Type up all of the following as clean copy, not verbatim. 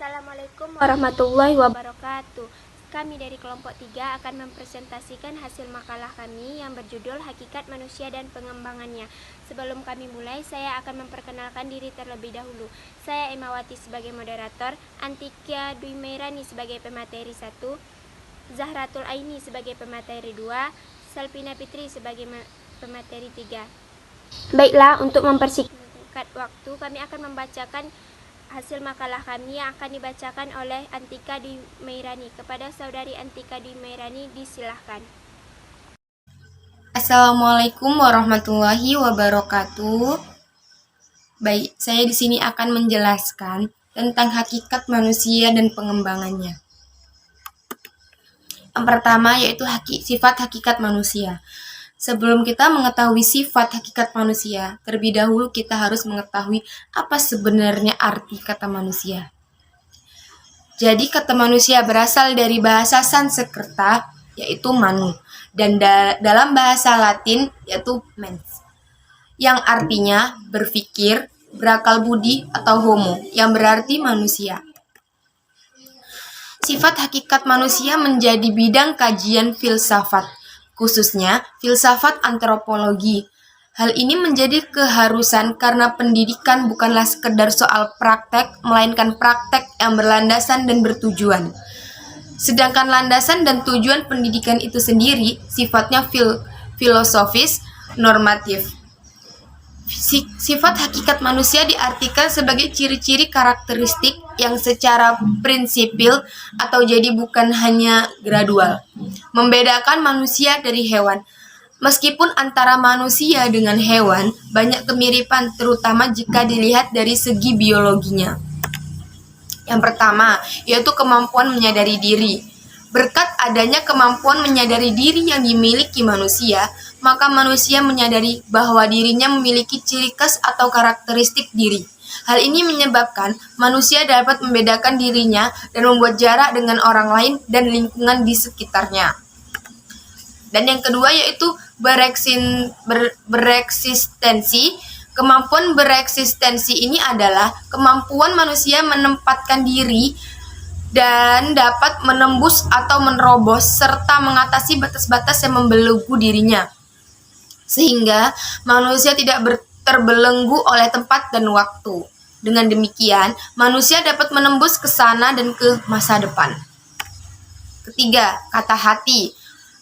Assalamualaikum warahmatullahi wabarakatuh. Kami dari kelompok 3 akan mempresentasikan hasil makalah kami yang berjudul Hakikat Manusia dan Pengembangannya. Sebelum kami mulai, saya akan memperkenalkan diri terlebih dahulu. Saya Emawati sebagai moderator, Antikia Dwi Meirani sebagai pemateri 1, Zahratul Aini sebagai pemateri 2, Salpina Fitri sebagai pemateri 3. Baiklah, untuk mempersingkat waktu, kami akan membacakan hasil makalah kami yang akan dibacakan oleh Antika Dwi Meirani. Kepada saudari Antika Dwi Meirani, disilahkan. Assalamualaikum warahmatullahi wabarakatuh. Baik, saya di sini akan menjelaskan tentang hakikat manusia dan pengembangannya. Yang pertama yaitu sifat hakikat manusia. Sebelum kita mengetahui sifat hakikat manusia, terlebih dahulu kita harus mengetahui apa sebenarnya arti kata manusia. Jadi kata manusia berasal dari bahasa Sanskerta, yaitu manu, dan dalam bahasa Latin yaitu mens, yang artinya berpikir, berakal budi, atau homo, yang berarti manusia. Sifat hakikat manusia menjadi bidang kajian filsafat, khususnya filsafat antropologi. Hal ini menjadi keharusan karena pendidikan bukanlah sekedar soal praktek, melainkan praktek yang berlandasan dan bertujuan. Sedangkan landasan dan tujuan pendidikan itu sendiri sifatnya filosofis, normatif. Sifat hakikat manusia diartikan sebagai ciri-ciri karakteristik yang secara prinsipil atau jadi bukan hanya gradual, membedakan manusia dari hewan. Meskipun antara manusia dengan hewan banyak kemiripan, terutama jika dilihat dari segi biologinya. Yang pertama, yaitu kemampuan menyadari diri. Berkat adanya kemampuan menyadari diri yang dimiliki manusia, maka manusia menyadari bahwa dirinya memiliki ciri khas atau karakteristik diri. Hal ini menyebabkan manusia dapat membedakan dirinya dan membuat jarak dengan orang lain dan lingkungan di sekitarnya. Dan yang kedua yaitu bereksistensi. Kemampuan bereksistensi ini adalah kemampuan manusia menempatkan diri dan dapat menembus atau menerobos serta mengatasi batas-batas yang membelenggu dirinya, sehingga manusia tidak terbelenggu oleh tempat dan waktu. Dengan demikian, manusia dapat menembus ke sana dan ke masa depan. Ketiga, kata hati.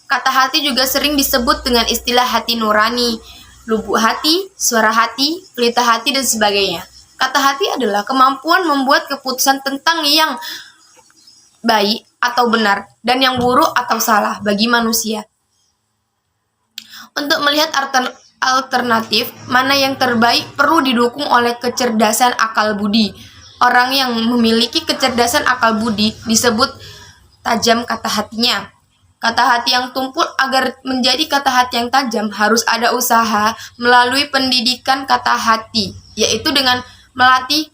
Kata hati juga sering disebut dengan istilah hati nurani, lubuk hati, suara hati, pelita hati, dan sebagainya. Kata hati adalah kemampuan membuat keputusan tentang yang baik atau benar dan yang buruk atau salah bagi manusia. Untuk melihat alternatif mana yang terbaik perlu didukung oleh kecerdasan akal budi. Orang yang memiliki kecerdasan akal budi disebut tajam kata hatinya. Kata hati yang tumpul agar menjadi kata hati yang tajam harus ada usaha melalui pendidikan kata hati, yaitu dengan melatih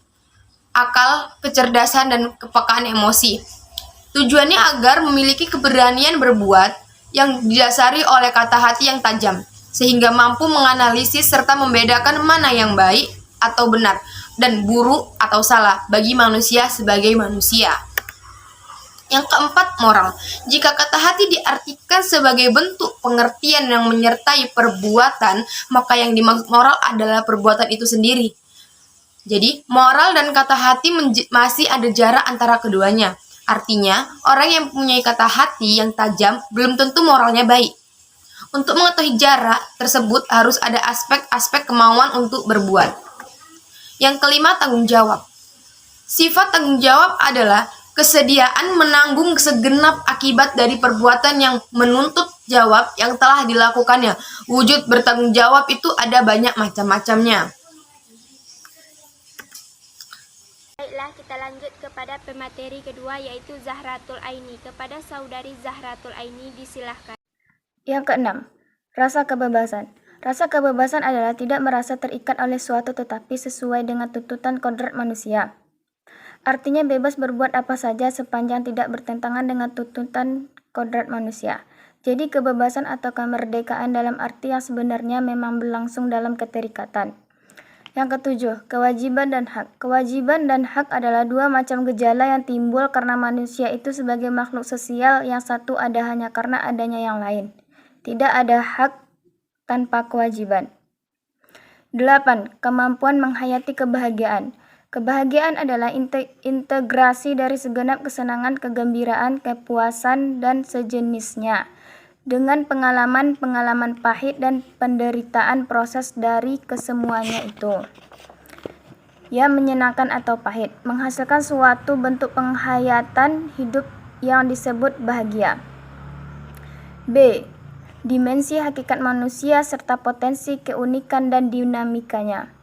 akal, kecerdasan, dan kepekaan emosi. Tujuannya agar memiliki keberanian berbuat yang didasari oleh kata hati yang tajam, sehingga mampu menganalisis serta membedakan mana yang baik atau benar dan buruk atau salah bagi manusia sebagai manusia. Yang keempat, moral. Jika kata hati diartikan sebagai bentuk pengertian yang menyertai perbuatan, maka yang dimaksud moral adalah perbuatan itu sendiri. Jadi, moral dan kata hati masih ada jarak antara keduanya. Artinya, orang yang mempunyai kata hati yang tajam belum tentu moralnya baik. Untuk mengetahui jarak tersebut harus ada aspek-aspek kemauan untuk berbuat. Yang kelima, tanggung jawab. Sifat tanggung jawab adalah kesediaan menanggung segenap akibat dari perbuatan yang menuntut jawab yang telah dilakukannya. Wujud bertanggung jawab itu ada banyak macam-macamnya. Baiklah, kita lanjut kepada pemateri kedua yaitu Zahratul Aini. Kepada saudari Zahratul Aini, disilahkan. Yang keenam, rasa kebebasan. Rasa kebebasan adalah tidak merasa terikat oleh suatu tetapi sesuai dengan tuntutan kodrat manusia. Artinya bebas berbuat apa saja sepanjang tidak bertentangan dengan tuntutan kodrat manusia. Jadi kebebasan atau kemerdekaan dalam arti yang sebenarnya memang berlangsung dalam keterikatan. Yang ketujuh, kewajiban dan hak. Kewajiban dan hak adalah dua macam gejala yang timbul karena manusia itu sebagai makhluk sosial, yang satu ada hanya karena adanya yang lain. Tidak ada hak tanpa kewajiban. 8. Kemampuan menghayati kebahagiaan. Kebahagiaan adalah integrasi dari segenap kesenangan, kegembiraan, kepuasan, dan sejenisnya, dengan pengalaman-pengalaman pahit dan penderitaan proses dari kesemuanya itu, yang menyenangkan atau pahit, menghasilkan suatu bentuk penghayatan hidup yang disebut bahagia. B. Dimensi hakikat manusia serta potensi keunikan dan dinamikanya.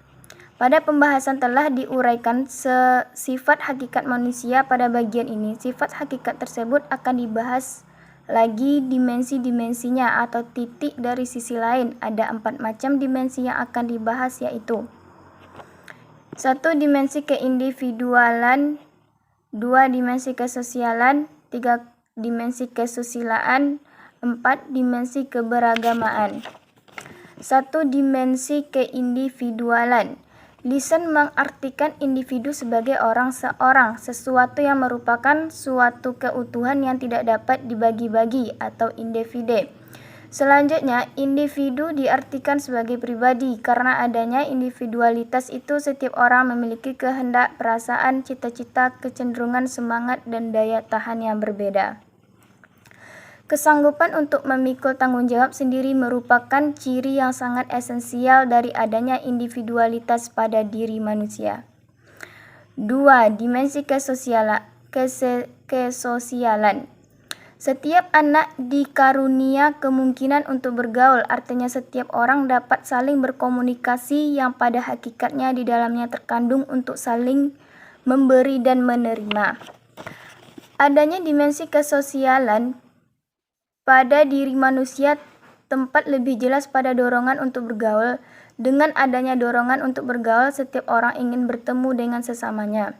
Pada pembahasan telah diuraikan sifat hakikat manusia pada bagian ini. Sifat hakikat tersebut akan dibahas lagi dimensi-dimensinya atau titik dari sisi lain. Ada 4 macam dimensi yang akan dibahas, yaitu 1. Dimensi keindividualan, 2. Dimensi kesosialan, 3. Dimensi kesusilaan, 4. Dimensi keberagamaan. 1. Dimensi keindividualan. Lisan mengartikan individu sebagai orang seorang, sesuatu yang merupakan suatu keutuhan yang tidak dapat dibagi-bagi atau individu. Selanjutnya, individu diartikan sebagai pribadi. Karena adanya individualitas itu, setiap orang memiliki kehendak, perasaan, cita-cita, kecenderungan, semangat, dan daya tahan yang berbeda. Kesanggupan untuk memikul tanggung jawab sendiri merupakan ciri yang sangat esensial dari adanya individualitas pada diri manusia. 2. Dimensi kesosialan. Setiap anak dikarunia kemungkinan untuk bergaul, artinya setiap orang dapat saling berkomunikasi yang pada hakikatnya di dalamnya terkandung untuk saling memberi dan menerima. Adanya dimensi kesosialan pada diri manusia tempat lebih jelas pada dorongan untuk bergaul. Dengan adanya dorongan untuk bergaul, setiap orang ingin bertemu dengan sesamanya.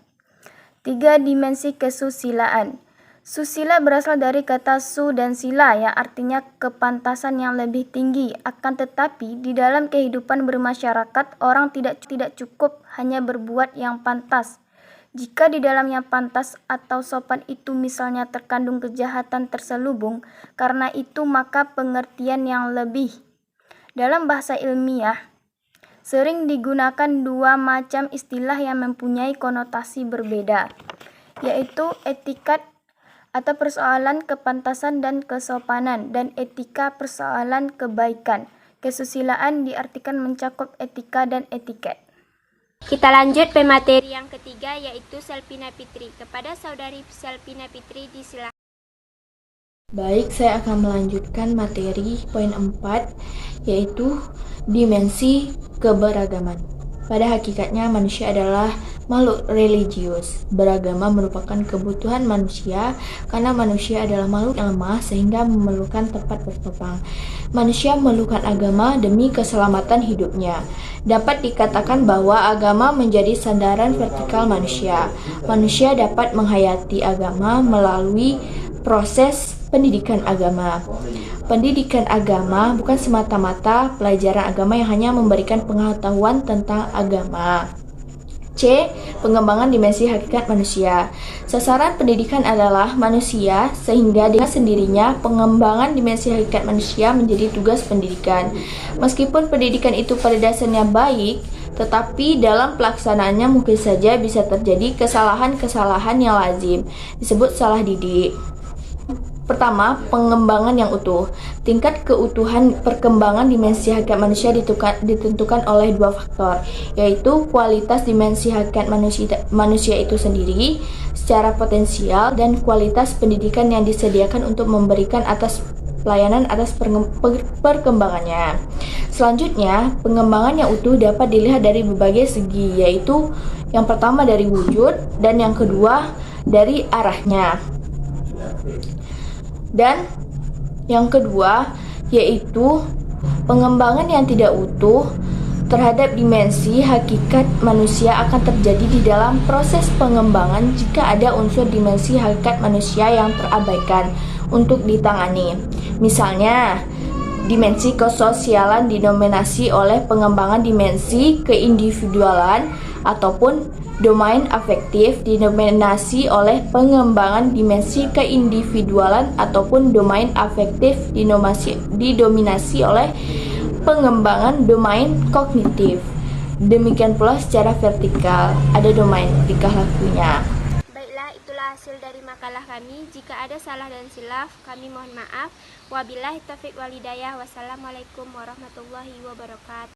3. Dimensi kesusilaan. Susila berasal dari kata su dan sila yang artinya kepantasan yang lebih tinggi. Akan tetapi, di dalam kehidupan bermasyarakat, orang tidak cukup hanya berbuat yang pantas. Jika di dalam yang pantas atau sopan itu misalnya terkandung kejahatan terselubung, karena itu maka pengertian yang lebih dalam bahasa ilmiah sering digunakan dua macam istilah yang mempunyai konotasi berbeda, yaitu etikat atau persoalan kepantasan dan kesopanan, dan etika persoalan kebaikan. Kesusilaan diartikan mencakup etika dan etiket. Kita lanjut ke materi yang ketiga, yaitu Selvina Fitri. Kepada Saudari Selvina Fitri disilakan. Baik, saya akan melanjutkan materi poin 4, yaitu dimensi keberagaman. Pada hakikatnya manusia adalah makhluk religius. Beragama merupakan kebutuhan manusia karena manusia adalah makhluk yang lemah sehingga memerlukan tempat bertopang. Manusia memerlukan agama demi keselamatan hidupnya. Dapat dikatakan bahwa agama menjadi sandaran vertikal manusia. Manusia dapat menghayati agama melalui proses pendidikan agama. Pendidikan agama bukan semata-mata pelajaran agama yang hanya memberikan pengetahuan tentang agama. C. Pengembangan dimensi hakikat manusia. Sasaran pendidikan adalah manusia, sehingga dengan sendirinya pengembangan dimensi hakikat manusia menjadi tugas pendidikan. Meskipun pendidikan itu pada dasarnya baik, tetapi dalam pelaksanaannya mungkin saja bisa terjadi kesalahan-kesalahan yang lazim, disebut salah didik. Pertama, pengembangan yang utuh. Tingkat keutuhan perkembangan dimensi hakikat manusia ditentukan oleh dua faktor, yaitu kualitas dimensi hakikat manusia itu sendiri secara potensial dan kualitas pendidikan yang disediakan untuk memberikan pelayanan atas perkembangannya. Selanjutnya, pengembangan yang utuh dapat dilihat dari berbagai segi, yaitu yang pertama dari wujud dan yang kedua dari arahnya. Dan yang kedua yaitu pengembangan yang tidak utuh terhadap dimensi hakikat manusia akan terjadi di dalam proses pengembangan jika ada unsur dimensi hakikat manusia yang terabaikan untuk ditangani. Misalnya, dimensi kesosialan didominasi oleh pengembangan dimensi keindividualan, ataupun domain afektif didominasi oleh pengembangan dimensi keindividualan, ataupun domain afektif didominasi oleh pengembangan domain kognitif. Demikian pula secara vertikal, ada domain tingkah lakunya. Baiklah, itulah hasil dari makalah kami. Jika ada salah dan silaf, kami mohon maaf. Wabillahi taufiq wal hidayah. Wassalamualaikum warahmatullahi wabarakatuh.